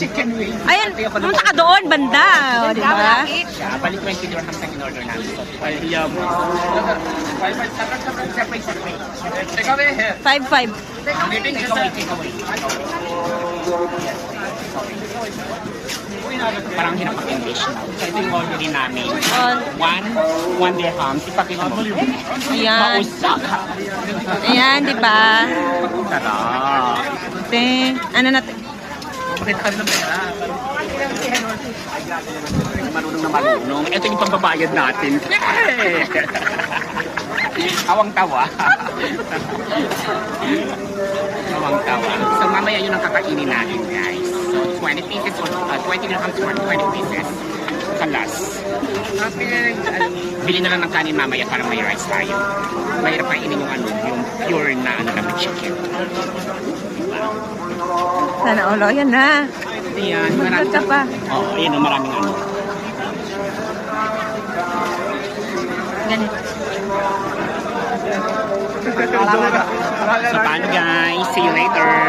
Chicken wings. Ayan, pumunta ka doon, banda. O, di ba? Balik 20 dirhams ang in-order namin. Iya mo. 5-5. Take away. Parang hinapag-English na. So ito yung orderin namin. One dirham. Ipakita mo. Ayan. Mausak. Ayan, di ba? Sarap. Ano natin? Pakita ka rin ng pera. Marunong na marunong. Ito yung pambabayad natin. Awang tawa. Awang tawa. So mamaya yun ang kakainin natin, guys. So 20 pieces or 20 dirhams or 20 pieces. Kalas. Bili na lang ng kanin mamaya para may rice tayo. Mahirap kainin yung yung pure na chicken. Sana ulo, yan na. Ayan, Magkat ka pa. Oo, yun ang maraming Ganito. So paano guys? See you later.